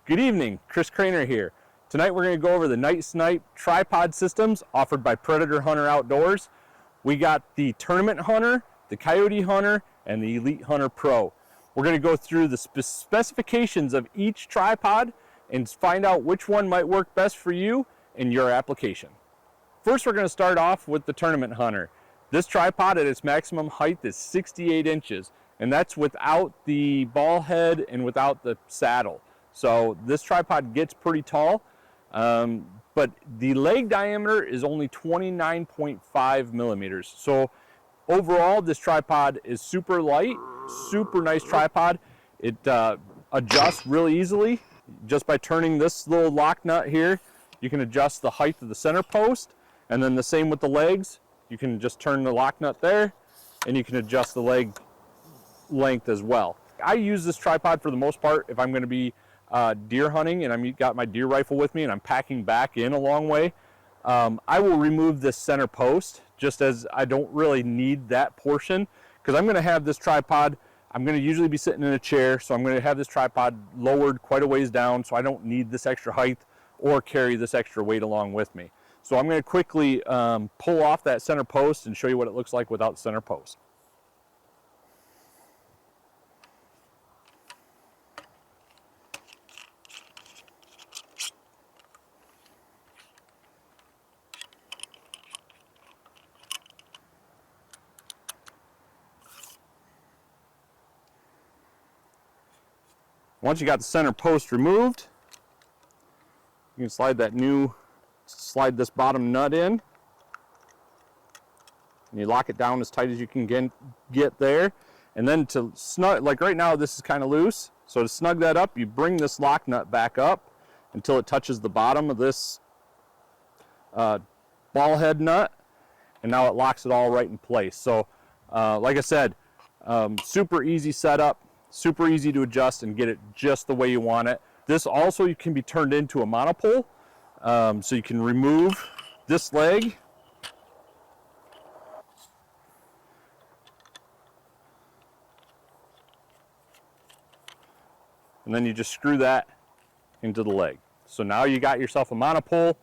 Good evening, Chris Craner here. Tonight we're going to go over the NightSnipe tripod systems offered by Predator Hunter Outdoors. We got the Tournament Hunter, the Coyote Hunter, and the Elite Hunter Pro. We're going to go through the specifications of each tripod and find out which one might work best for you in your application. First, we're going to start off with the Tournament Hunter. This tripod at its maximum height is 68 inches, and that's without the ball head and without the saddle. So this tripod gets pretty tall, but the leg diameter is only 29.5 millimeters. So overall, this tripod is super light, super nice tripod. It adjusts really easily. Just by turning this little lock nut here, you can adjust the height of the center post, and then the same with the legs. You can just turn the lock nut there, and you can adjust the leg length as well. I use this tripod for the most part if I'm going to be deer hunting and I've got my deer rifle with me and I'm packing back in a long way. I will remove this center post just as I don't really need that portion, because I'm going to have this tripod, I'm going to usually be sitting in a chair, so I'm going to have this tripod lowered quite a ways down, so I don't need this extra height or carry this extra weight along with me. So I'm going to quickly pull off that center post and show you what it looks like without the center post. Once you got the center post removed, you can slide this bottom nut in, and you lock it down as tight as you can get there. And then to snug, like right now this is kind of loose, so to snug that up, you bring this lock nut back up until it touches the bottom of this ball head nut, and now it locks it all right in place. So like I said, super easy setup, super easy to adjust and get it just the way you want it. This also can be turned into a monopole, so you can remove this leg and then you just screw that into the leg. So now you got yourself a monopole.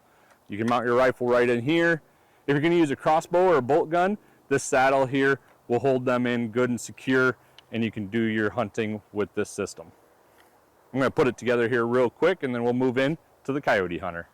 You can mount your rifle right in here. If you're going to use a crossbow or a bolt gun, this saddle here will hold them in good and secure, and you can do your hunting with this system. I'm going to put it together here real quick, and then we'll move in to the Coyote Hunter.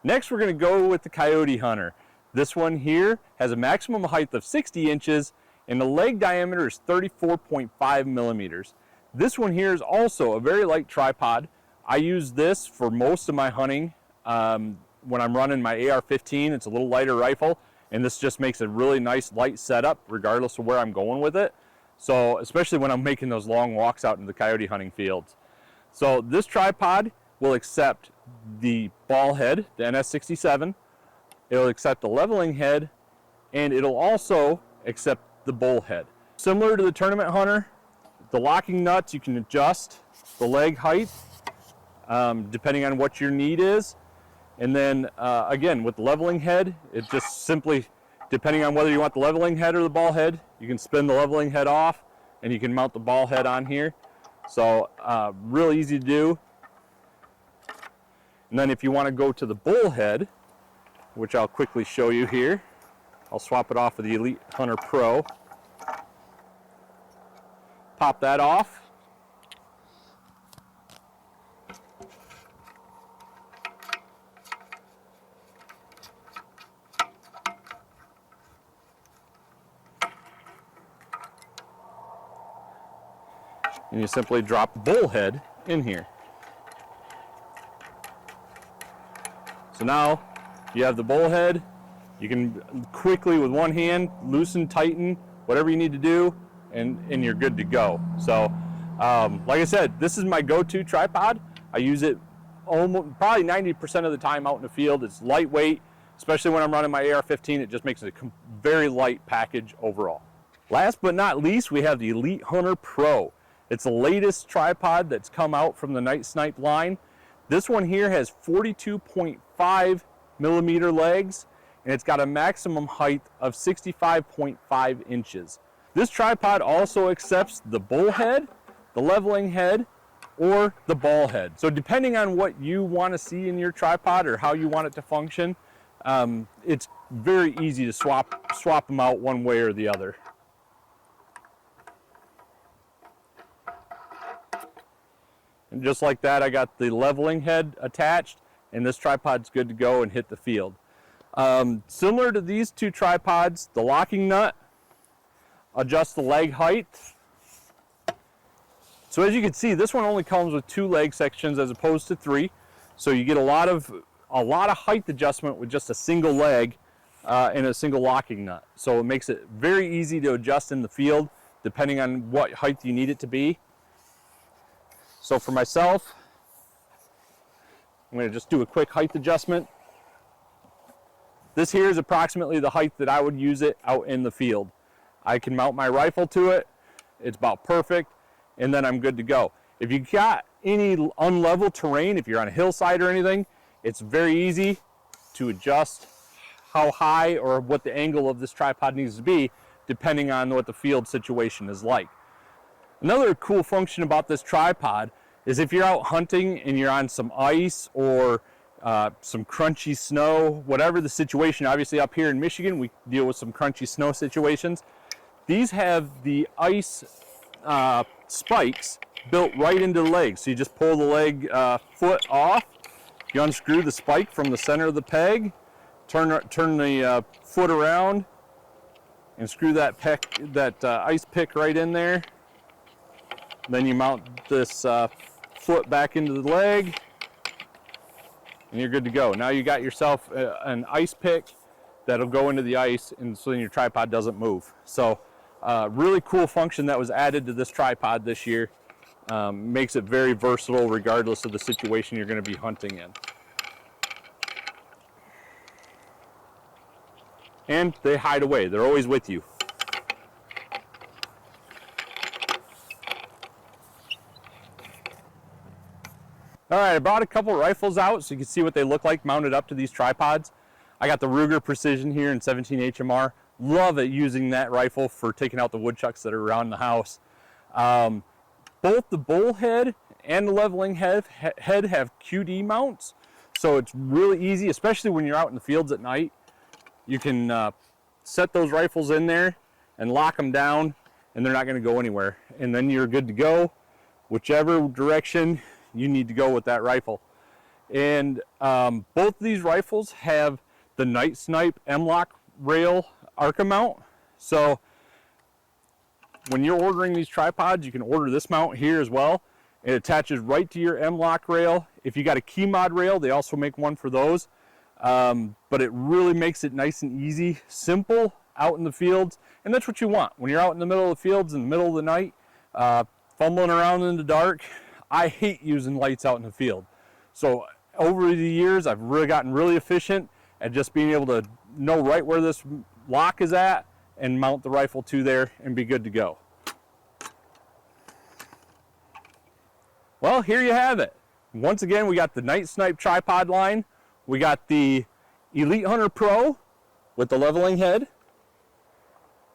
Next, we're going to go with the Coyote Hunter. This one here has a maximum height of 60 inches, and the leg diameter is 34.5 millimeters. This one here is also a very light tripod. I use this for most of my hunting. When I'm running my AR-15, it's a little lighter rifle, and this just makes a really nice light setup regardless of where I'm going with it. So especially when I'm making those long walks out into the coyote hunting fields. So this tripod will accept the ball head, the NS67. It'll accept the leveling head, and it'll also accept the bull head. Similar to the Tournament Hunter, the locking nuts, you can adjust the leg height depending on what your need is. And then again, with the leveling head, it just simply, depending on whether you want the leveling head or the ball head, you can spin the leveling head off and you can mount the ball head on here. So real easy to do. And then if you want to go to the bull head, which I'll quickly show you here, I'll swap it off with the Elite Hunter Pro. Pop that off. And you simply drop the bull head in here. So now you have the bull head. You can quickly, with one hand, loosen, tighten, whatever you need to do, and you're good to go. So, like I said, this is my go-to tripod. I use it almost, probably 90% of the time out in the field. It's lightweight, especially when I'm running my AR-15. It just makes it a very light package overall. Last but not least, we have the Elite Hunter Pro. It's the latest tripod that's come out from the NightSnipe line. This one here has 42.5 millimeter legs, and it's got a maximum height of 65.5 inches. This tripod also accepts the bullhead, the leveling head, or the ball head. So depending on what you want to see in your tripod or how you want it to function, it's very easy to swap them out one way or the other. And just like that, I got the leveling head attached, and this tripod's good to go and hit the field. Similar to these two tripods, the locking nut adjusts the leg height. So as you can see, this one only comes with 2 leg sections as opposed to 3. So you get a lot of height adjustment with just a single leg and a single locking nut. So it makes it very easy to adjust in the field depending on what height you need it to be. So for myself, I'm going to just do a quick height adjustment. This here is approximately the height that I would use it out in the field. I can mount my rifle to it. It's about perfect, and then I'm good to go. If you got any unlevel terrain, if you're on a hillside or anything, it's very easy to adjust how high or what the angle of this tripod needs to be depending on what the field situation is like. Another cool function about this tripod is if you're out hunting and you're on some ice or some crunchy snow, whatever the situation. Obviously up here in Michigan, we deal with some crunchy snow situations. These have the ice spikes built right into the legs. So you just pull the leg foot off, you unscrew the spike from the center of the peg, turn the foot around, and screw that ice pick right in there. Then you mount this foot back into the leg, and you're good to go. Now you got yourself an ice pick that'll go into the ice, and so then your tripod doesn't move. So really cool function that was added to this tripod this year. Makes it very versatile regardless of the situation you're going to be hunting in. And they hide away. They're always with you. All right, I brought a couple rifles out so you can see what they look like mounted up to these tripods. I got the Ruger Precision here in 17 HMR. Love it using that rifle for taking out the woodchucks that are around the house. Both the bullhead and the leveling head have QD mounts, so it's really easy, especially when you're out in the fields at night. You can set those rifles in there and lock them down, and they're not going to go anywhere. And then you're good to go whichever direction you need to go with that rifle. And both of these rifles have the NightSnipe M-Lock rail Arca mount. So when you're ordering these tripods, you can order this mount here as well. It attaches right to your M-Lock rail. If you got a key mod rail, they also make one for those. But it really makes it nice and easy, simple out in the fields. And that's what you want. When you're out in the middle of the fields in the middle of the night, fumbling around in the dark, I hate using lights out in the field. So over the years, I've really gotten really efficient at just being able to know right where this lock is at and mount the rifle to there and be good to go. Well, here you have it. Once again, we got the NightSnipe tripod line. We got the Elite Hunter Pro with the leveling head.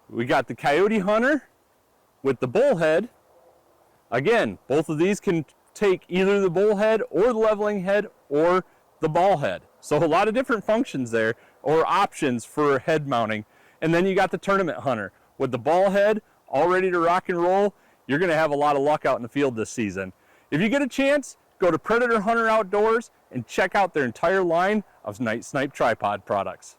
We got the Coyote Hunter with the bullhead. Again, both of these can take either the bullhead or the leveling head or the ball head. So a lot of different functions there, or options for head mounting. And then you got the Tournament Hunter with the ball head all ready to rock and roll. You're going to have a lot of luck out in the field this season. If you get a chance, go to Predator Hunter Outdoors and check out their entire line of NightSnipe tripod products.